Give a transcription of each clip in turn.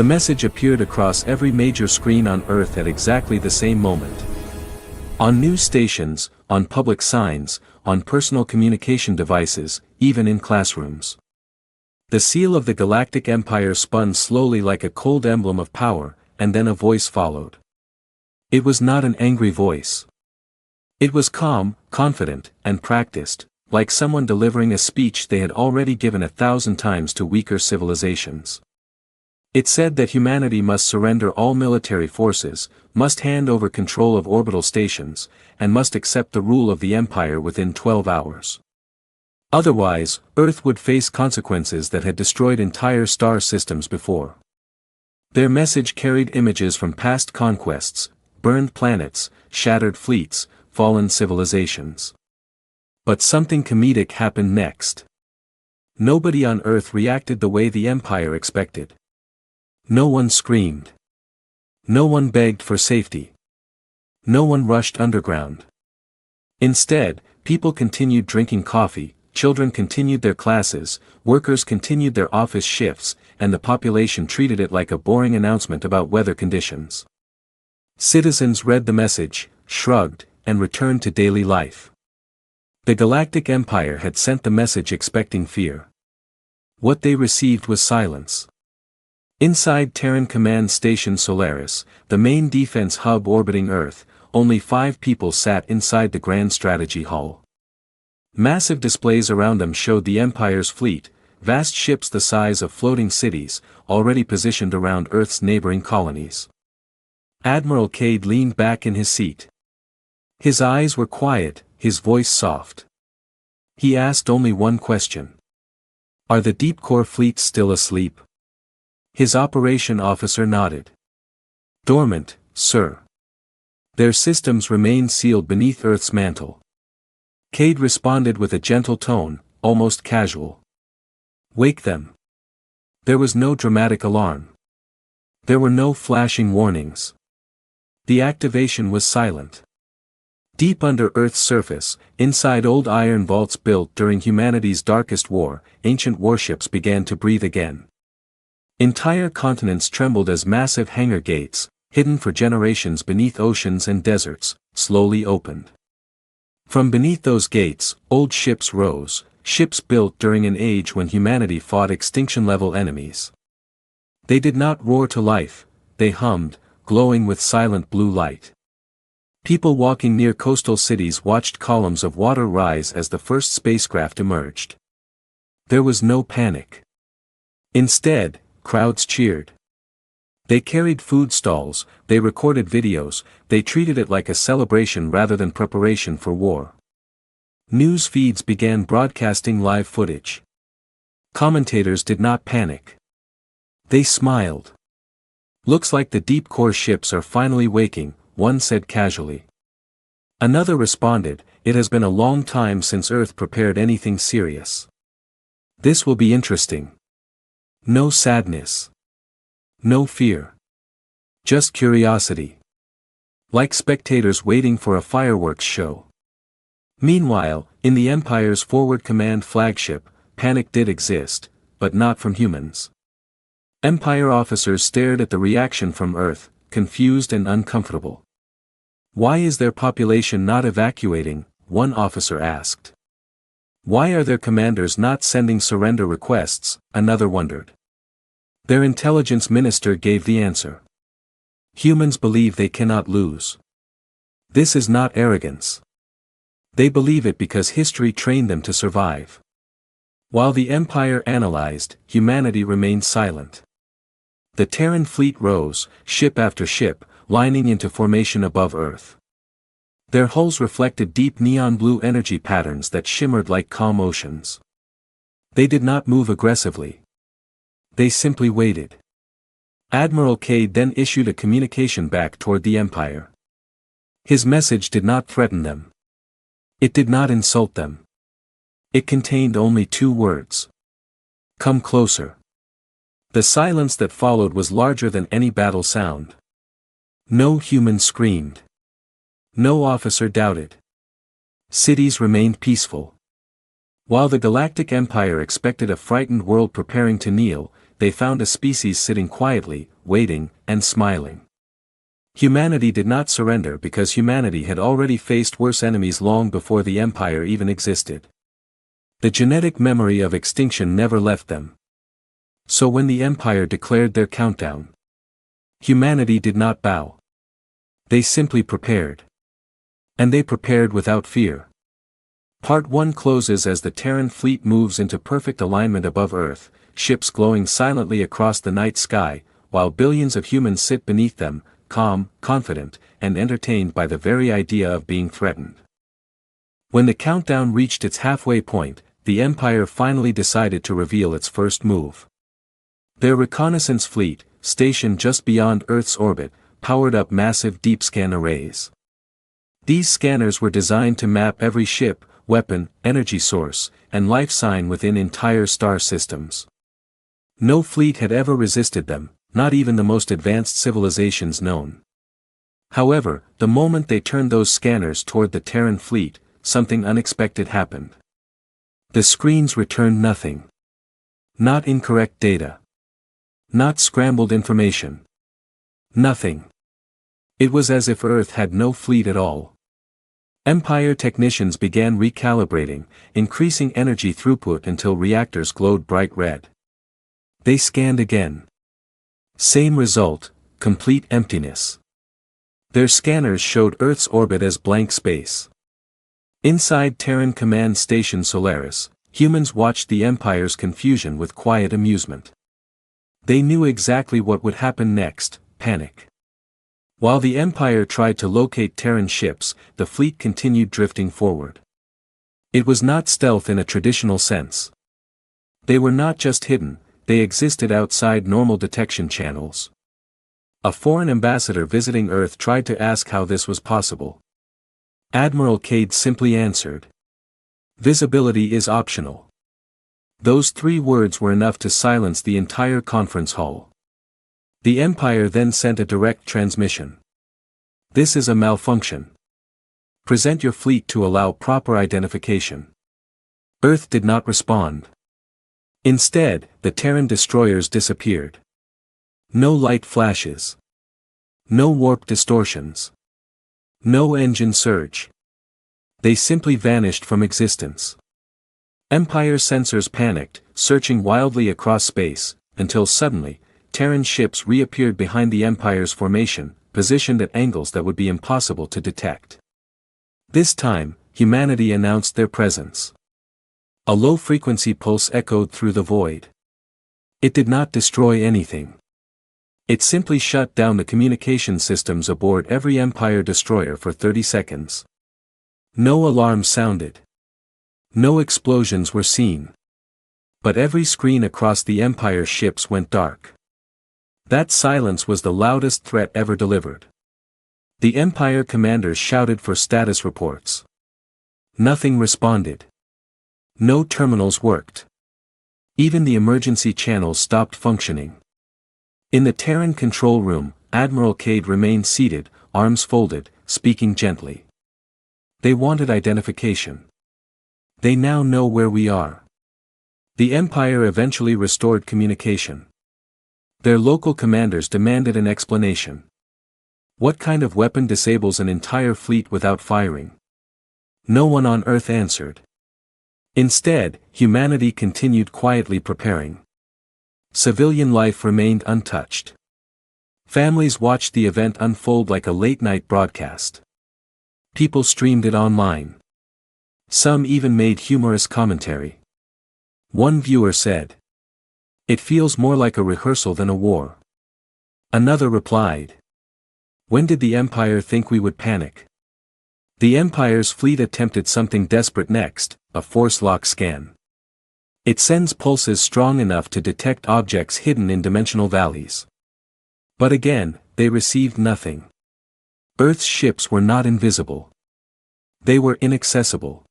The message appeared across every major screen on Earth at exactly the same moment. On news stations, on public signs, on personal communication devices, even in classrooms. The seal of the Galactic Empire spun slowly like a cold emblem of power, and then a voice followed. It was not an angry voice. It was calm, confident, and practiced, like someone delivering a speech they had already given 1,000 times to weaker civilizations. It said that humanity must surrender all military forces, must hand over control of orbital stations, and must accept the rule of the Empire within 12 hours. Otherwise, Earth would face consequences that had destroyed entire star systems before. Their message carried images from past conquests, burned planets, shattered fleets, fallen civilizations. But something comedic happened next. Nobody on Earth reacted the way the Empire expected. No one screamed. No one begged for safety. No one rushed underground. Instead, people continued drinking coffee, children continued their classes, workers continued their office shifts, and the population treated it like a boring announcement about weather conditions. Citizens read the message, shrugged, and returned to daily life. The Galactic Empire had sent the message expecting fear. What they received was silence. Inside Terran Command Station Solaris, the main defense hub orbiting Earth, only 5 people sat inside the Grand Strategy Hall. Massive displays around them showed the Empire's fleet, vast ships the size of floating cities, already positioned around Earth's neighboring colonies. Admiral Cade leaned back in his seat. His eyes were quiet, his voice soft. He asked only one question. Are the Deep Core fleets still asleep? His operation officer nodded. Dormant, sir. Their systems remain sealed beneath Earth's mantle. Cade responded with a gentle tone, almost casual. Wake them. There was no dramatic alarm. There were no flashing warnings. The activation was silent. Deep under Earth's surface, inside old iron vaults built during humanity's darkest war, ancient warships began to breathe again. Entire continents trembled as massive hangar gates, hidden for generations beneath oceans and deserts, slowly opened. From beneath those gates, old ships rose, ships built during an age when humanity fought extinction-level enemies. They did not roar to life, they hummed, glowing with silent blue light. People walking near coastal cities watched columns of water rise as the first spacecraft emerged. There was no panic. Instead, crowds cheered. They carried food stalls, they recorded videos, they treated it like a celebration rather than preparation for war. News feeds began broadcasting live footage. Commentators did not panic. They smiled. Looks like the Deep Core ships are finally waking, one said casually. Another responded, it has been a long time since Earth prepared anything serious. This will be interesting. No sadness. No fear. Just curiosity. Like spectators waiting for a fireworks show. Meanwhile, in the Empire's Forward Command flagship, panic did exist, but not from humans. Empire officers stared at the reaction from Earth, confused and uncomfortable. Why is their population not evacuating? One officer asked. Why are their commanders not sending surrender requests? Another wondered. Their intelligence minister gave the answer. Humans believe they cannot lose. This is not arrogance. They believe it because history trained them to survive. While the Empire analyzed, humanity remained silent. The Terran fleet rose, ship after ship, lining into formation above Earth. Their hulls reflected deep neon blue energy patterns that shimmered like calm oceans. They did not move aggressively. They simply waited. Admiral Cade then issued a communication back toward the Empire. His message did not threaten them. It did not insult them. It contained only 2 words. Come closer. The silence that followed was larger than any battle sound. No human screamed. No officer doubted. Cities remained peaceful. While the Galactic Empire expected a frightened world preparing to kneel, they found a species sitting quietly, waiting, and smiling. Humanity did not surrender because humanity had already faced worse enemies long before the Empire even existed. The genetic memory of extinction never left them. So when the Empire declared their countdown, humanity did not bow. They simply prepared. And they prepared without fear. Part 1 closes as the Terran fleet moves into perfect alignment above Earth, ships glowing silently across the night sky, while billions of humans sit beneath them, calm, confident, and entertained by the very idea of being threatened. When the countdown reached its halfway point, the Empire finally decided to reveal its first move. Their reconnaissance fleet, stationed just beyond Earth's orbit, powered up massive deep scan arrays. These scanners were designed to map every ship, weapon, energy source, and life sign within entire star systems. No fleet had ever resisted them, not even the most advanced civilizations known. However, the moment they turned those scanners toward the Terran fleet, something unexpected happened. The screens returned nothing. Not incorrect data. Not scrambled information. Nothing. It was as if Earth had no fleet at all. Empire technicians began recalibrating, increasing energy throughput until reactors glowed bright red. They scanned again. Same result, complete emptiness. Their scanners showed Earth's orbit as blank space. Inside Terran Command Station Solaris, humans watched the Empire's confusion with quiet amusement. They knew exactly what would happen next: panic. While the Empire tried to locate Terran ships, the fleet continued drifting forward. It was not stealth in a traditional sense. They were not just hidden, they existed outside normal detection channels. A foreign ambassador visiting Earth tried to ask how this was possible. Admiral Cade simply answered, "Visibility is optional." Those 3 words were enough to silence the entire conference hall. The Empire then sent a direct transmission. "This is a malfunction. Present your fleet to allow proper identification." Earth did not respond. Instead, the Terran destroyers disappeared. No light flashes. No warp distortions. No engine surge. They simply vanished from existence. Empire sensors panicked, searching wildly across space, until suddenly, Terran ships reappeared behind the Empire's formation, positioned at angles that would be impossible to detect. This time, humanity announced their presence. A low-frequency pulse echoed through the void. It did not destroy anything. It simply shut down the communication systems aboard every Empire destroyer for 30 seconds. No alarms sounded. No explosions were seen. But every screen across the Empire ships went dark. That silence was the loudest threat ever delivered. The Empire commanders shouted for status reports. Nothing responded. No terminals worked. Even the emergency channels stopped functioning. In the Terran control room, Admiral Cade remained seated, arms folded, speaking gently. "They wanted identification. They now know where we are." The Empire eventually restored communication. Their local commanders demanded an explanation. What kind of weapon disables an entire fleet without firing? No one on Earth answered. Instead, humanity continued quietly preparing. Civilian life remained untouched. Families watched the event unfold like a late-night broadcast. People streamed it online. Some even made humorous commentary. One viewer said, "It feels more like a rehearsal than a war." Another replied, "When did the Empire think we would panic?" The Empire's fleet attempted something desperate next, a force lock scan. It sends pulses strong enough to detect objects hidden in dimensional valleys. But again, they received nothing. Earth's ships were not invisible. They were inaccessible.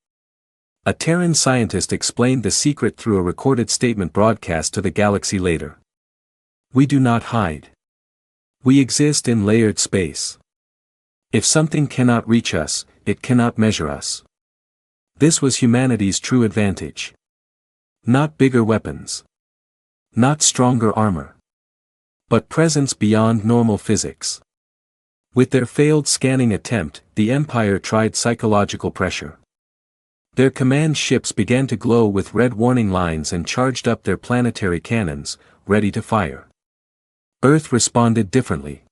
A Terran scientist explained the secret through a recorded statement broadcast to the galaxy later. "We do not hide. We exist in layered space. If something cannot reach us, it cannot measure us." This was humanity's true advantage. Not bigger weapons. Not stronger armor, but presence beyond normal physics. With their failed scanning attempt, the Empire tried psychological pressure. Their command ships began to glow with red warning lines and charged up their planetary cannons, ready to fire. Earth responded differently.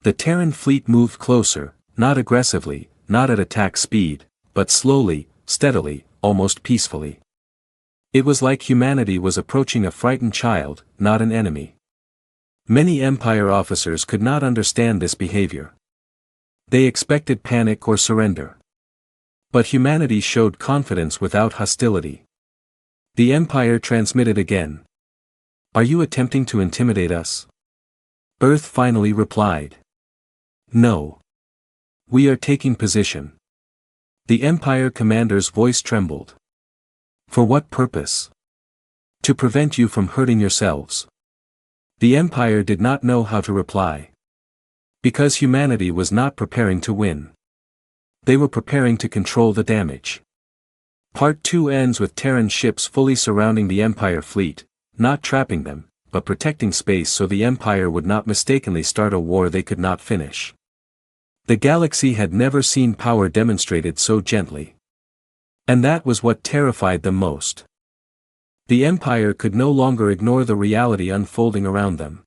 The Terran fleet moved closer, not aggressively, not at attack speed, but slowly, steadily, almost peacefully. It was like humanity was approaching a frightened child, not an enemy. Many Empire officers could not understand this behavior. They expected panic or surrender. But humanity showed confidence without hostility. The Empire transmitted again. "Are you attempting to intimidate us?" Earth finally replied. "No. We are taking position." The Empire commander's voice trembled. "For what purpose?" "To prevent you from hurting yourselves." The Empire did not know how to reply. Because humanity was not preparing to win. They were preparing to control the damage. Part 2 ends with Terran ships fully surrounding the Empire fleet, not trapping them, but protecting space so the Empire would not mistakenly start a war they could not finish. The galaxy had never seen power demonstrated so gently. And that was what terrified them most. The Empire could no longer ignore the reality unfolding around them.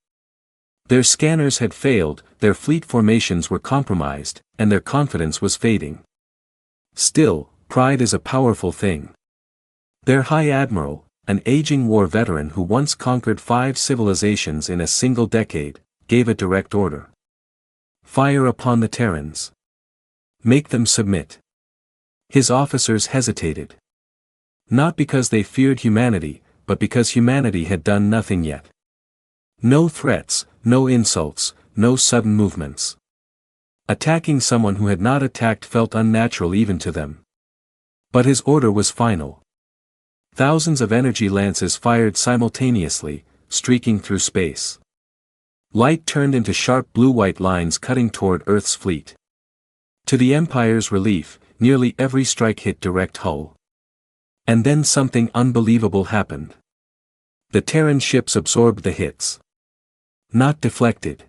Their scanners had failed, their fleet formations were compromised, and their confidence was fading. Still, pride is a powerful thing. Their High Admiral, an aging war veteran who once conquered 5 civilizations in a single decade, gave a direct order. "Fire upon the Terrans. Make them submit." His officers hesitated. Not because they feared humanity, but because humanity had done nothing yet. No threats, no insults, no sudden movements. Attacking someone who had not attacked felt unnatural even to them. But his order was final. Thousands of energy lances fired simultaneously, streaking through space. Light turned into sharp blue-white lines cutting toward Earth's fleet. To the Empire's relief, nearly every strike hit direct hull. And then something unbelievable happened. The Terran ships absorbed the hits. Not deflected.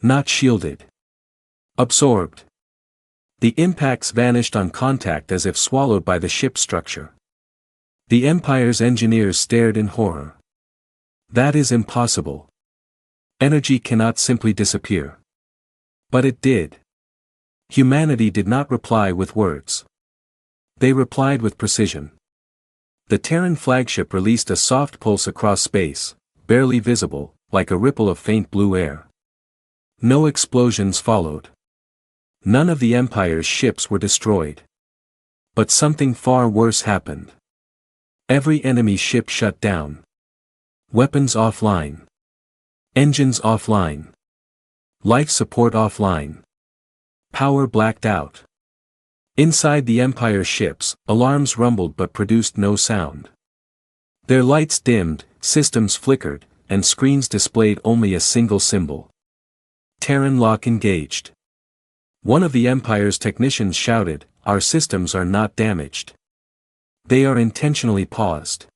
Not shielded. Absorbed. The impacts vanished on contact as if swallowed by the ship's structure. The Empire's engineers stared in horror. That is impossible. Energy cannot simply disappear. But it did. Humanity did not reply with words. They replied with precision. The Terran flagship released a soft pulse across space, barely visible, like a ripple of faint blue air. No explosions followed. None of the Empire's ships were destroyed. But something far worse happened. Every enemy ship shut down. Weapons offline. Engines offline. Life support offline. Power blacked out. Inside the Empire ships, alarms rumbled but produced no sound. Their lights dimmed, systems flickered, and screens displayed only a single symbol. Terran lock engaged. One of the Empire's technicians shouted, "Our systems are not damaged. They are intentionally paused."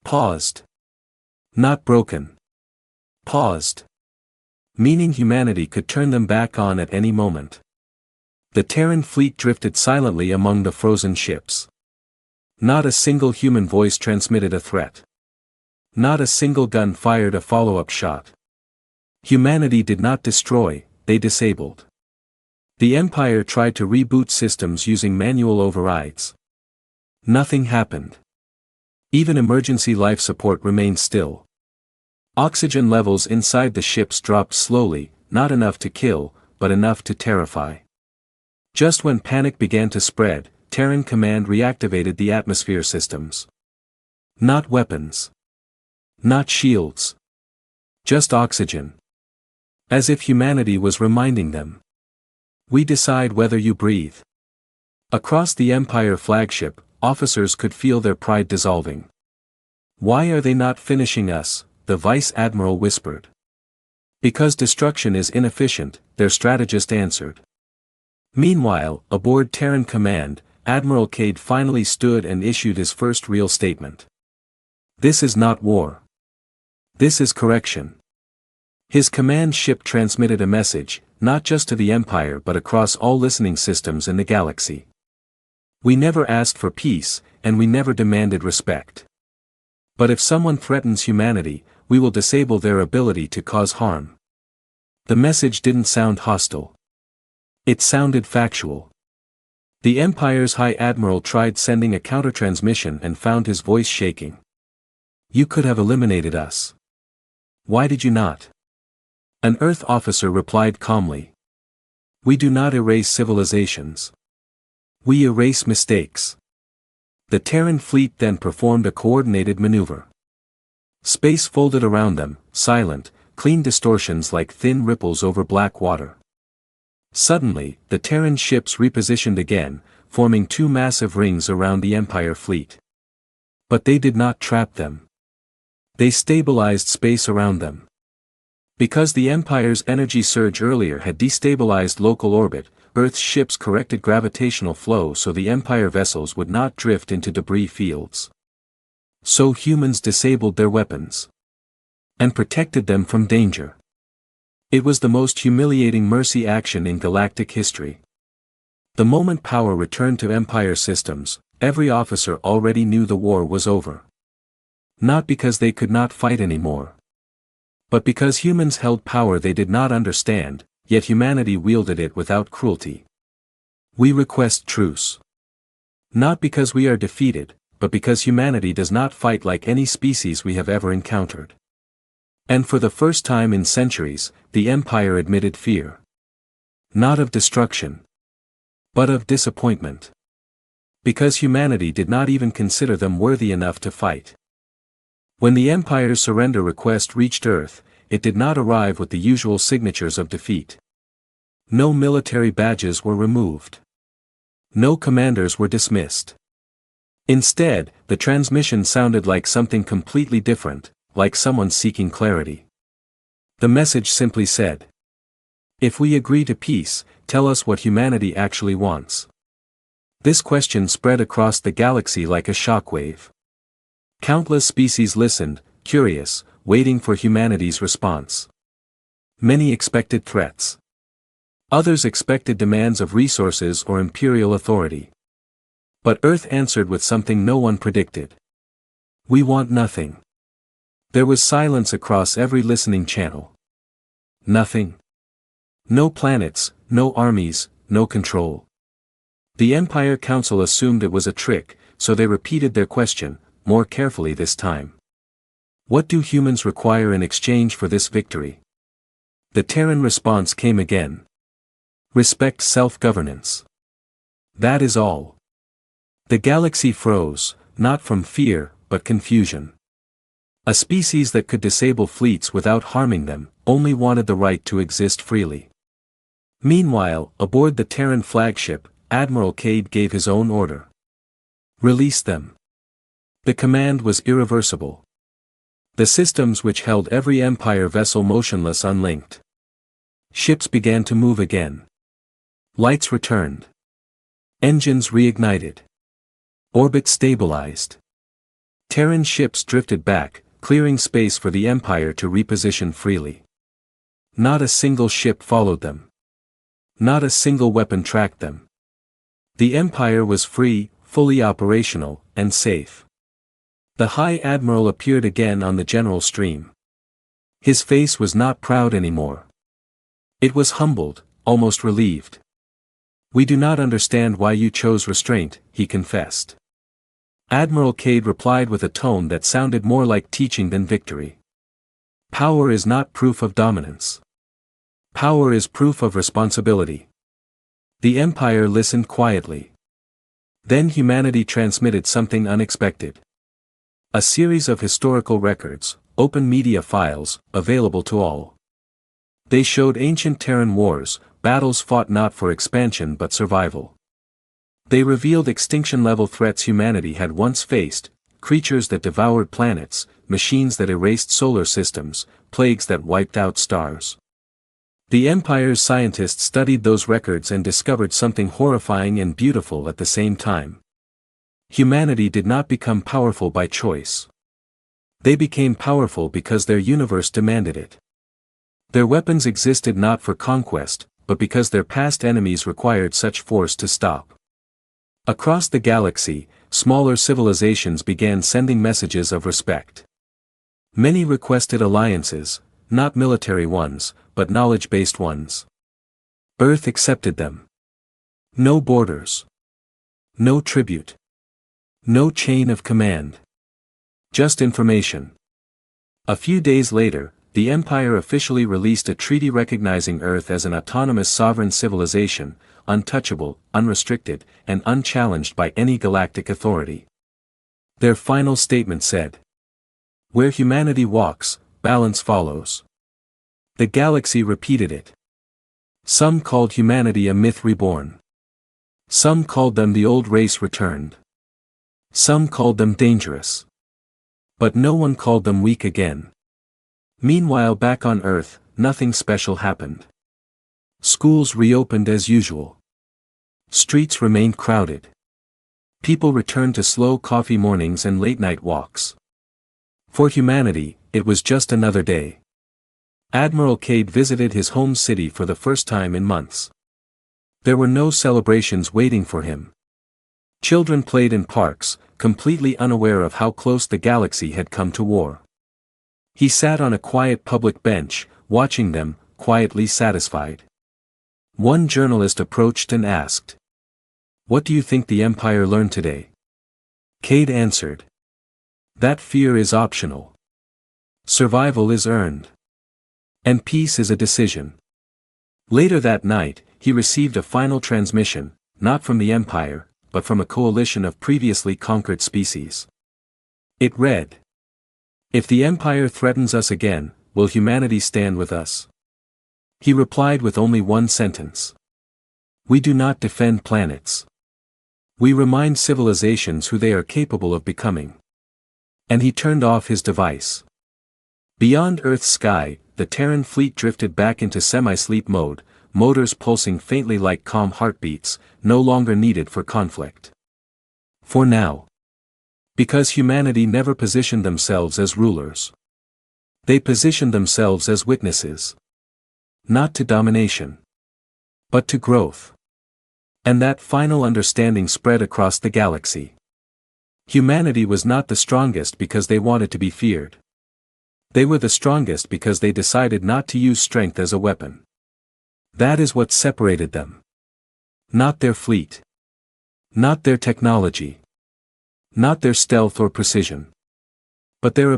Paused. Not broken. Paused. Meaning humanity could turn them back on at any moment. The Terran fleet drifted silently among the frozen ships. Not a single human voice transmitted a threat. Not a single gun fired a follow-up shot. Humanity did not destroy, they disabled. The Empire tried to reboot systems using manual overrides. Nothing happened. Even emergency life support remained still. Oxygen levels inside the ships dropped slowly, not enough to kill, but enough to terrify. Just when panic began to spread, Terran Command reactivated the atmosphere systems. Not weapons. Not shields. Just oxygen. As if humanity was reminding them. We decide whether you breathe. Across the Empire flagship, officers could feel their pride dissolving. Why are they not finishing us? The Vice Admiral whispered. Because destruction is inefficient, their strategist answered. Meanwhile, aboard Terran Command, Admiral Cade finally stood and issued his first real statement. This is not war. This is correction. His command ship transmitted a message, not just to the Empire but across all listening systems in the galaxy. We never asked for peace, and we never demanded respect. But if someone threatens humanity, we will disable their ability to cause harm. The message didn't sound hostile. It sounded factual. The Empire's High Admiral tried sending a countertransmission and found his voice shaking. You could have eliminated us. Why did you not? An Earth officer replied calmly. We do not erase civilizations. We erase mistakes. The Terran fleet then performed a coordinated maneuver. Space folded around them, silent, clean distortions like thin ripples over black water. Suddenly, the Terran ships repositioned again, forming two massive rings around the Empire fleet. But they did not trap them. They stabilized space around them. Because the Empire's energy surge earlier had destabilized local orbit, Earth's ships corrected gravitational flow so the Empire vessels would not drift into debris fields. So humans disabled their weapons. And protected them from danger. It was the most humiliating mercy action in galactic history. The moment power returned to Empire systems, every officer already knew the war was over. Not because they could not fight anymore. But because humans held power they did not understand, yet humanity wielded it without cruelty. We request truce. Not because we are defeated, but because humanity does not fight like any species we have ever encountered. And for the first time in centuries, the Empire admitted fear. Not of destruction. But of disappointment. Because humanity did not even consider them worthy enough to fight. When the Empire's surrender request reached Earth, it did not arrive with the usual signatures of defeat. No military badges were removed. No commanders were dismissed. Instead, the transmission sounded like something completely different, like someone seeking clarity. The message simply said, if we agree to peace, tell us what humanity actually wants. This question spread across the galaxy like a shockwave. Countless species listened, curious, waiting for humanity's response. Many expected threats. Others expected demands of resources or imperial authority. But Earth answered with something no one predicted. We want nothing. There was silence across every listening channel. Nothing. No planets, no armies, no control. The Empire Council assumed it was a trick, so they repeated their question, more carefully this time. What do humans require in exchange for this victory? The Terran response came again. Respect self-governance. That is all. The galaxy froze, not from fear, but confusion. A species that could disable fleets without harming them, only wanted the right to exist freely. Meanwhile, aboard the Terran flagship, Admiral Cade gave his own order. Release them. The command was irreversible. The systems which held every Empire vessel motionless unlinked. Ships began to move again. Lights returned. Engines reignited. Orbit stabilized. Terran ships drifted back, clearing space for the Empire to reposition freely. Not a single ship followed them. Not a single weapon tracked them. The Empire was free, fully operational, and safe. The High Admiral appeared again on the general stream. His face was not proud anymore. It was humbled, almost relieved. We do not understand why you chose restraint, he confessed. Admiral Cade replied with a tone that sounded more like teaching than victory. Power is not proof of dominance. Power is proof of responsibility. The Empire listened quietly. Then humanity transmitted something unexpected. A series of historical records, open media files, available to all. They showed ancient Terran wars, battles fought not for expansion but survival. They revealed extinction-level threats humanity had once faced, creatures that devoured planets, machines that erased solar systems, plagues that wiped out stars. The Empire's scientists studied those records and discovered something horrifying and beautiful at the same time. Humanity did not become powerful by choice. They became powerful because their universe demanded it. Their weapons existed not for conquest, but because their past enemies required such force to stop. Across the galaxy, smaller civilizations began sending messages of respect. Many requested alliances, not military ones, but knowledge-based ones. Earth accepted them. No borders. No tribute. No chain of command. Just information. A few days later, the Empire officially released a treaty recognizing Earth as an autonomous sovereign civilization, untouchable, unrestricted, and unchallenged by any galactic authority. Their final statement said, "Where humanity walks, balance follows." The galaxy repeated it. Some called humanity a myth reborn. Some called them the old race returned. Some called them dangerous. But no one called them weak again. Meanwhile, back on Earth, nothing special happened. Schools reopened as usual. Streets remained crowded. People returned to slow coffee mornings and late-night walks. For humanity, it was just another day. Admiral Cade visited his home city for the first time in months. There were no celebrations waiting for him. Children played in parks, completely unaware of how close the galaxy had come to war. He sat on a quiet public bench, watching them, quietly satisfied. One journalist approached and asked, "What do you think the Empire learned today?" Cade answered, "That fear is optional. Survival is earned. And peace is a decision." Later that night, he received a final transmission, not from the Empire, but from a coalition of previously conquered species. It read, "If the Empire threatens us again, will humanity stand with us?" He replied with only one sentence. "We do not defend planets. We remind civilizations who they are capable of becoming." And he turned off his device. Beyond Earth's sky, the Terran fleet drifted back into semi-sleep mode, motors pulsing faintly like calm heartbeats, no longer needed for conflict. For now. Because humanity never positioned themselves as rulers. They positioned themselves as witnesses. Not to domination. But to growth. And that final understanding spread across the galaxy. Humanity was not the strongest because they wanted to be feared. They were the strongest because they decided not to use strength as a weapon. That is what separated them. Not their fleet. Not their technology. Not their stealth or precision. But their